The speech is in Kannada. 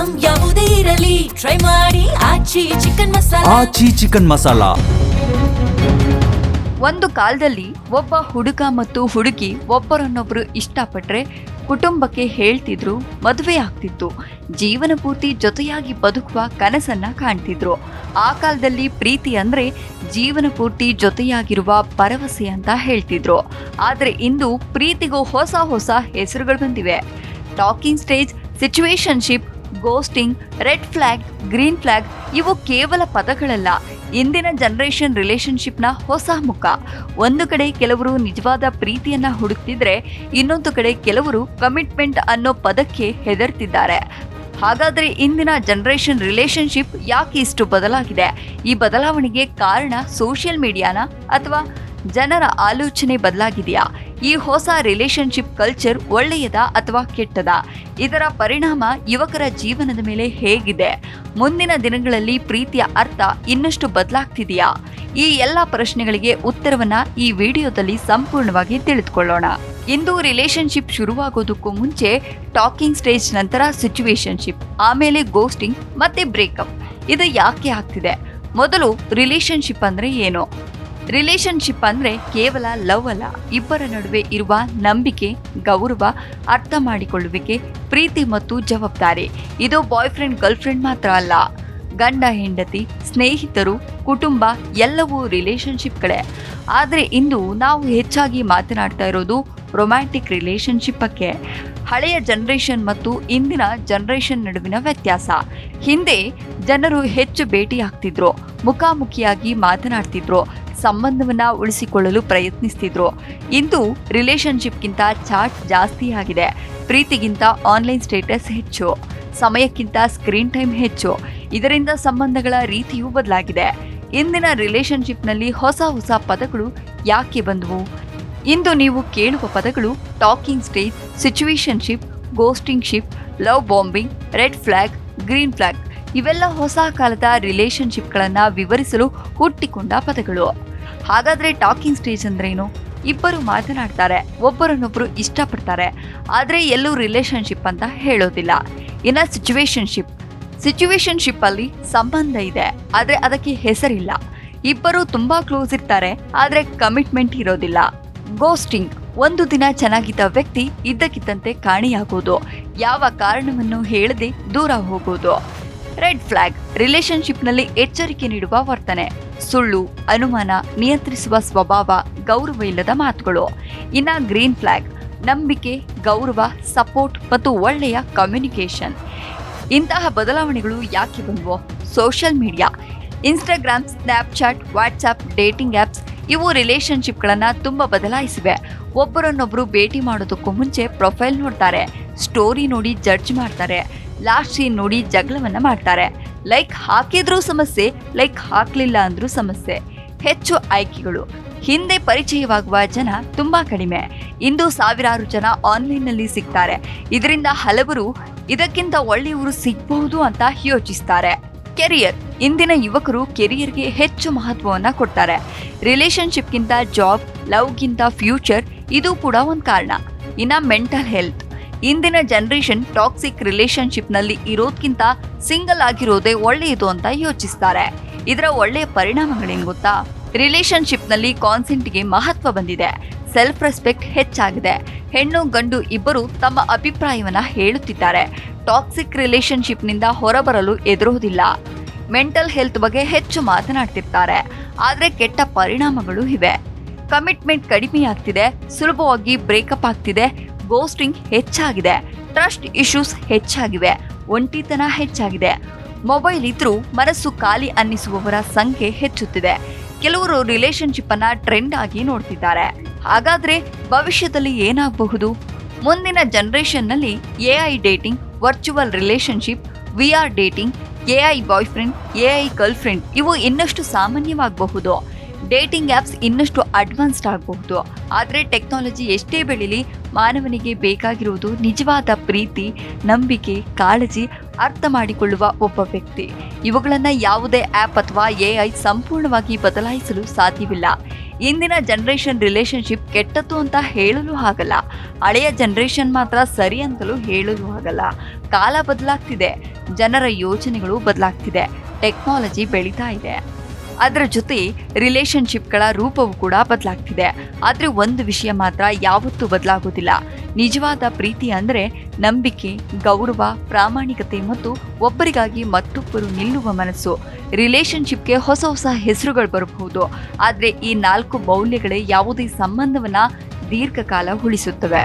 ಐಟಂ ಯಾವುದೇ ಇರಲಿ ಟ್ರೈ ಮಾಡಿ ಆಚಿ ಚಿಕನ್ ಮಸಾಲಾ. ಒಂದು ಕಾಲದಲ್ಲಿ ಒಬ್ಬ ಹುಡುಗ ಮತ್ತು ಹುಡುಗಿ ಒಬ್ಬರನ್ನೊಬ್ಬರು ಇಷ್ಟಪಟ್ರೆ ಕುಟುಂಬಕ್ಕೆ ಹೇಳ್ತಿದ್ರು, ಮದುವೆ ಆಗ್ತಿತ್ತು, ಜೀವನ ಪೂರ್ತಿ ಜೊತೆಯಾಗಿ ಬದುಕುವ ಕನಸನ್ನ ಕಾಣ್ತಿದ್ರು. ಆ ಕಾಲದಲ್ಲಿ ಪ್ರೀತಿ ಅಂದ್ರೆ ಜೀವನ ಪೂರ್ತಿ ಜೊತೆಯಾಗಿರುವ ಭರವಸೆ ಅಂತ ಹೇಳ್ತಿದ್ರು. ಆದ್ರೆ ಇಂದು ಪ್ರೀತಿಗೂ ಹೊಸ ಹೊಸ ಹೆಸರುಗಳು ಬಂದಿವೆ. Talking stage, situationship, ghosting, red flag, green flag ಇವು ಕೇವಲ ಪದಗಳಲ್ಲ, ಇಂದಿನ ಜನರೇಷನ್ ರಿಲೇಶನ್ಶಿಪ್ನ ಹೊಸ ಮುಖ. ಒಂದು ಕಡೆ ಕೆಲವರು ನಿಜವಾದ ಪ್ರೀತಿಯನ್ನ ಹುಡುಕ್ತಿದ್ರೆ, ಇನ್ನೊಂದು ಕಡೆ ಕೆಲವರು ಕಮಿಟ್ಮೆಂಟ್ ಅನ್ನೋ ಪದಕ್ಕೆ ಹೆದರ್ತಿದ್ದಾರೆ. ಹಾಗಾದ್ರೆ ಇಂದಿನ ಜನರೇಷನ್ ರಿಲೇಶನ್ಶಿಪ್ ಯಾಕೆ ಇಷ್ಟು ಬದಲಾಗಿದೆ? ಈ ಬದಲಾವಣೆಗೆ ಕಾರಣ ಸೋಷಿಯಲ್ ಮೀಡಿಯಾನ ಅಥವಾ ಜನರ ಆಲೋಚನೆ ಬದಲಾಗಿದೆಯಾ? ಈ ಹೊಸ ರಿಲೇಶನ್ಶಿಪ್ ಕಲ್ಚರ್ ಒಳ್ಳೆಯದ ಅಥವಾ ಕೆಟ್ಟದ? ಇದರ ಪರಿಣಾಮ ಯುವಕರ ಜೀವನದ ಮೇಲೆ ಹೇಗಿದೆ? ಮುಂದಿನ ದಿನಗಳಲ್ಲಿ ಪ್ರೀತಿಯ ಅರ್ಥ ಇನ್ನಷ್ಟು ಬದಲಾಗ್ತಿದೆಯಾ? ಈ ಎಲ್ಲ ಪ್ರಶ್ನೆಗಳಿಗೆ ಉತ್ತರವನ್ನ ಈ ವಿಡಿಯೋದಲ್ಲಿ ಸಂಪೂರ್ಣವಾಗಿ ತಿಳಿದುಕೊಳ್ಳೋಣ. ಇಂದು ರಿಲೇಶನ್ಶಿಪ್ ಶುರುವಾಗೋದಕ್ಕೂ ಮುಂಚೆ ಟಾಕಿಂಗ್ ಸ್ಟೇಜ್, ನಂತರ ಸಿಚುವೇಶನ್ಶಿಪ್, ಆಮೇಲೆ ಗೋಸ್ಟಿಂಗ್ ಮತ್ತೆ ಬ್ರೇಕಪ್. ಇದು ಯಾಕೆ ಆಗ್ತಿದೆ? ಮೊದಲು ರಿಲೇಶನ್ಶಿಪ್ ಅಂದ್ರೆ ಏನು? ರಿಲೇಶನ್ಶಿಪ್ ಅಂದ್ರೆ ಕೇವಲ ಲವ್ ಅಲ್ಲ, ಇಬ್ಬರ ನಡುವೆ ಇರುವ ನಂಬಿಕೆ, ಗೌರವ, ಅರ್ಥ ಮಾಡಿಕೊಳ್ಳುವಿಕೆ, ಪ್ರೀತಿ ಮತ್ತು ಜವಾಬ್ದಾರಿ. ಇದು ಬಾಯ್ ಫ್ರೆಂಡ್ ಗರ್ಲ್ ಫ್ರೆಂಡ್ ಮಾತ್ರ ಅಲ್ಲ, ಗಂಡ ಹೆಂಡತಿ, ಸ್ನೇಹಿತರು, ಕುಟುಂಬ ಎಲ್ಲವೂ ರಿಲೇಶನ್ಶಿಪ್ಗಳೇ. ಆದರೆ ಇಂದು ನಾವು ಹೆಚ್ಚಾಗಿ ಮಾತನಾಡ್ತಾ ಇರೋದು ರೊಮ್ಯಾಂಟಿಕ್ ರಿಲೇಶನ್ಶಿಪ್ ಬಗ್ಗೆ. ಹಳೆಯ ಜನರೇಷನ್ ಮತ್ತು ಇಂದಿನ ಜನರೇಷನ್ ನಡುವಿನ ವ್ಯತ್ಯಾಸ. ಹಿಂದೆ ಜನರು ಹೆಚ್ಚು ಭೇಟಿಯಾಗ್ತಿದ್ರು, ಮುಖಾಮುಖಿಯಾಗಿ ಮಾತನಾಡ್ತಿದ್ರು, ಸಂಬಂಧವನ್ನ ಉಳಿಸಿಕೊಳ್ಳಲು ಪ್ರಯತ್ನಿಸ್ತಿದ್ರು. ಇಂದು ರಿಲೇಶನ್ಶಿಪ್ಗಿಂತ ಚಾಟ್ ಜಾಸ್ತಿ ಆಗಿದೆ, ಪ್ರೀತಿಗಿಂತ ಆನ್ಲೈನ್ ಸ್ಟೇಟಸ್ ಹೆಚ್ಚು, ಸಮಯಕ್ಕಿಂತ ಸ್ಕ್ರೀನ್ ಟೈಮ್ ಹೆಚ್ಚು. ಇದರಿಂದ ಸಂಬಂಧಗಳ ರೀತಿಯೂ ಬದಲಾಗಿದೆ. ಇಂದಿನ ರಿಲೇಶನ್ಶಿಪ್ನಲ್ಲಿ ಹೊಸ ಹೊಸ ಪದಗಳು ಯಾಕೆ ಬಂದವು? ಇಂದು ನೀವು ಕೇಳುವ ಪದಗಳು talking stage, situationship, ghosting ship, love bombing, red flag, green flag ಇವೆಲ್ಲ ಹೊಸ ಕಾಲದ ರಿಲೇಶನ್ಶಿಪ್ಗಳನ್ನ ವಿವರಿಸಲು ಹುಟ್ಟಿಕೊಂಡ ಪದಗಳು. ಹಾಗಾದ್ರೆ ಟಾಕಿಂಗ್ ಸ್ಟೇಜ್ ಅಂದ್ರೇನು? ಇಬ್ಬರು ಮಾತನಾಡ್ತಾರೆ, ಒಬ್ಬರನ್ನೊಬ್ಬರು ಇಷ್ಟಪಡ್ತಾರೆ, ಆದ್ರೆ ಎಲ್ಲೂ ರಿಲೇಶನ್ಶಿಪ್ ಅಂತ ಹೇಳೋದಿಲ್ಲ. ಇನ್ನ ಸಿಚುವೇಶನ್ಶಿಪ್ ಅಲ್ಲಿ ಸಂಬಂಧ ಇದೆ, ಆದ್ರೆ ಅದಕ್ಕೆ ಹೆಸರಿಲ್ಲ. ಇಬ್ಬರು ತುಂಬಾ ಕ್ಲೋಸ್ ಇರ್ತಾರೆ, ಆದ್ರೆ ಕಮಿಟ್ಮೆಂಟ್ ಇರೋದಿಲ್ಲ. ಗೋಸ್ಟಿಂಗ್, ಒಂದು ದಿನ ಚೆನ್ನಾಗಿದ್ದ ವ್ಯಕ್ತಿ ಇದ್ದಕ್ಕಿದ್ದಂತೆ ಕಾಣೆಯಾಗೋದು, ಯಾವ ಕಾರಣವನ್ನು ಹೇಳದೆ ದೂರ ಹೋಗೋದು. ರೆಡ್ ಫ್ಲಾಗ್, ರಿಲೇಶನ್ಶಿಪ್ನಲ್ಲಿ ಎಚ್ಚರಿಕೆ ನೀಡುವ ವರ್ತನೆ, ಸುಳ್ಳು, ಅನುಮಾನ, ನಿಯಂತ್ರಿಸುವ ಸ್ವಭಾವ, ಗೌರವ ಇಲ್ಲದ ಮಾತುಗಳು. ಇನ್ನ ಗ್ರೀನ್ ಫ್ಲಾಗ್, ನಂಬಿಕೆ, ಗೌರವ, ಸಪೋರ್ಟ್ ಮತ್ತು ಒಳ್ಳೆಯ ಕಮ್ಯುನಿಕೇಶನ್. ಇಂತಹ ಬದಲಾವಣೆಗಳು ಯಾಕೆ ಬಂದವು? Social media, Instagram, Snapchat, WhatsApp, dating apps ಇವು ರಿಲೇಶನ್ಶಿಪ್ಗಳನ್ನ ತುಂಬಾ ಬದಲಾಯಿಸಿವೆ. ಒಬ್ಬರನ್ನೊಬ್ಬರು ಭೇಟಿ ಮಾಡೋದಕ್ಕೂ ಮುಂಚೆ ಪ್ರೊಫೈಲ್ ನೋಡ್ತಾರೆ, ಸ್ಟೋರಿ ನೋಡಿ ಜಡ್ಜ್ ಮಾಡ್ತಾರೆ, ಲಾಸ್ಟ್ ಸೀನ್ ನೋಡಿ ಜಗಳವನ್ನ ಮಾಡ್ತಾರೆ. ಲೈಕ್ ಹಾಕಿದ್ರೂ ಸಮಸ್ಯೆ, ಲೈಕ್ ಹಾಕ್ಲಿಲ್ಲ ಅಂದ್ರೂ ಸಮಸ್ಯೆ. ಹೆಚ್ಚು ಆಯ್ಕೆಗಳು, ಹಿಂದೆ ಪರಿಚಯವಾಗುವ ಜನ ತುಂಬಾ ಕಡಿಮೆ, ಇಂದು ಸಾವಿರಾರು ಜನ ಆನ್ಲೈನ್ನಲ್ಲಿ ಸಿಗ್ತಾರೆ. ಇದರಿಂದ ಹಲವರು ಇದಕ್ಕಿಂತ ಒಳ್ಳೆಯವರು ಸಿಗ್ಬಹುದು ಅಂತ ಯೋಚಿಸ್ತಾರೆ. ಕೆರಿಯರ್, ಇಂದಿನ ಯುವಕರು ಕೆರಿಯರ್ಗೆ ಹೆಚ್ಚು ಮಹತ್ವವನ್ನ ಕೊಡ್ತಾರೆ. ರಿಲೇಶನ್ಶಿಪ್ಗಿಂತ ಜಾಬ್, ಲವ್ಗಿಂತ ಫ್ಯೂಚರ್, ಇದು ಕೂಡ ಒಂದು ಕಾರಣ. ಇನ್ನ ಮೆಂಟಲ್ ಹೆಲ್ತ್, ಇಂದಿನ ಜನರೇಷನ್ ಟಾಕ್ಸಿಕ್ ರಿಲೇಶನ್ಶಿಪ್ನಲ್ಲಿ ಇರೋದ್ಕಿಂತ ಸಿಂಗಲ್ ಆಗಿರೋದೇ ಒಳ್ಳೆಯದು ಅಂತ ಯೋಚಿಸ್ತಾರೆ. ಇದರ ಒಳ್ಳೆಯ ಪರಿಣಾಮಗಳೇನು ಗೊತ್ತಾ? ರಿಲೇಶನ್ಶಿಪ್ನಲ್ಲಿ ಕಾನ್ಸೆಂಟ್ಗೆ ಮಹತ್ವ ಬಂದಿದೆ, ಸೆಲ್ಫ್ ರೆಸ್ಪೆಕ್ಟ್ ಹೆಚ್ಚಾಗಿದೆ, ಹೆಣ್ಣು ಗಂಡು ಇಬ್ಬರು ತಮ್ಮ ಅಭಿಪ್ರಾಯವನ್ನ ಹೇಳುತ್ತಿದ್ದಾರೆ, ಟಾಕ್ಸಿಕ್ ರಿಲೇಶನ್ಶಿಪ್ನಿಂದ ಹೊರಬರಲು ಎದುರೋದಿಲ್ಲ. ಮೆಂಟಲ್ ಹೆಲ್ತ್ ಬಗ್ಗೆ ಹೆಚ್ಚು ಮಾತನಾಡ್ತಿರ್ತಾರೆ, ಆದರೆ ಕೆಟ್ಟ ಪರಿಣಾಮಗಳು ಇವೆ. ಕಮಿಟ್ಮೆಂಟ್ ಕಡಿಮೆಯಾಗ್ತಿದೆ, ಸುಲಭವಾಗಿ ಬ್ರೇಕಪ್ ಆಗ್ತಿದೆ, ಗೋಸ್ಟಿಂಗ್ ಹೆಚ್ಚಾಗಿದೆ, ಟ್ರಸ್ಟ್ ಇಶ್ಯೂಸ್ ಹೆಚ್ಚಾಗಿವೆ, ಒಂಟಿತನ ಹೆಚ್ಚಾಗಿದೆ. ಮೊಬೈಲ್ ಇದ್ರೂ ಮನಸ್ಸು ಖಾಲಿ ಅನ್ನಿಸುವವರ ಸಂಖ್ಯೆ ಹೆಚ್ಚುತ್ತಿದೆ. ಕೆಲವರು ರಿಲೇಶನ್ಶಿಪ್ ಅನ್ನ ಟ್ರೆಂಡ್ ಆಗಿ ನೋಡ್ತಿದ್ದಾರೆ. ಹಾಗಾದ್ರೆ ಭವಿಷ್ಯದಲ್ಲಿ ಏನಾಗಬಹುದು? ಮುಂದಿನ ಜನರೇಷನ್ನಲ್ಲಿ AI dating, virtual relationship, VR dating, AI boyfriend, AI girlfriend ಇವು ಇನ್ನಷ್ಟು ಸಾಮಾನ್ಯವಾಗಬಹುದು. ಡೇಟಿಂಗ್ ಆ್ಯಪ್ಸ್ ಇನ್ನಷ್ಟು ಅಡ್ವಾನ್ಸ್ಡ್ ಆಗಬಹುದು. ಆದರೆ ಟೆಕ್ನಾಲಜಿ ಎಷ್ಟೇ ಬೆಳೀಲಿ, ಮಾನವನಿಗೆ ಬೇಕಾಗಿರುವುದು ನಿಜವಾದ ಪ್ರೀತಿ, ನಂಬಿಕೆ, ಕಾಳಜಿ, ಅರ್ಥ ಮಾಡಿಕೊಳ್ಳುವ ಒಬ್ಬ ವ್ಯಕ್ತಿ. ಇವುಗಳನ್ನು ಯಾವುದೇ ಆ್ಯಪ್ ಅಥವಾ AI ಸಂಪೂರ್ಣವಾಗಿ ಬದಲಾಯಿಸಲು ಸಾಧ್ಯವಿಲ್ಲ. ಇಂದಿನ ಜನರೇಷನ್ ರಿಲೇಶನ್ಶಿಪ್ ಕೆಟ್ಟದ್ದು ಅಂತ ಹೇಳಲು ಆಗಲ್ಲ, ಹಳೆಯ ಜನರೇಷನ್ ಮಾತ್ರ ಸರಿ ಅಂತಲೂ ಹೇಳಲು ಆಗಲ್ಲ. ಕಾಲ ಬದಲಾಗ್ತಿದೆ, ಜನರ ಯೋಚನೆಗಳು ಬದಲಾಗ್ತಿದೆ, ಟೆಕ್ನಾಲಜಿ ಬೆಳೀತಾ ಇದೆ. ಅದರ ಜೊತೆ ರಿಲೇಶನ್ಶಿಪ್ಗಳ ರೂಪವೂ ಕೂಡ ಬದಲಾಗ್ತಿದೆ. ಆದರೆ ಒಂದು ವಿಷಯ ಮಾತ್ರ ಯಾವತ್ತೂ ಬದಲಾಗೋದಿಲ್ಲ. ನಿಜವಾದ ಪ್ರೀತಿ ಅಂದರೆ ನಂಬಿಕೆ, ಗೌರವ, ಪ್ರಾಮಾಣಿಕತೆ ಮತ್ತು ಒಬ್ಬರಿಗಾಗಿ ಮತ್ತೊಬ್ಬರು ನಿಲ್ಲುವ ಮನಸ್ಸು. ರಿಲೇಶನ್ಶಿಪ್ಗೆ ಹೊಸ ಹೊಸ ಹೆಸರುಗಳು ಬರಬಹುದು, ಆದರೆ ಈ 4 ಮೌಲ್ಯಗಳೇ ಯಾವುದೇ ಸಂಬಂಧವನ್ನ ದೀರ್ಘಕಾಲ ಉಳಿಸುತ್ತವೆ.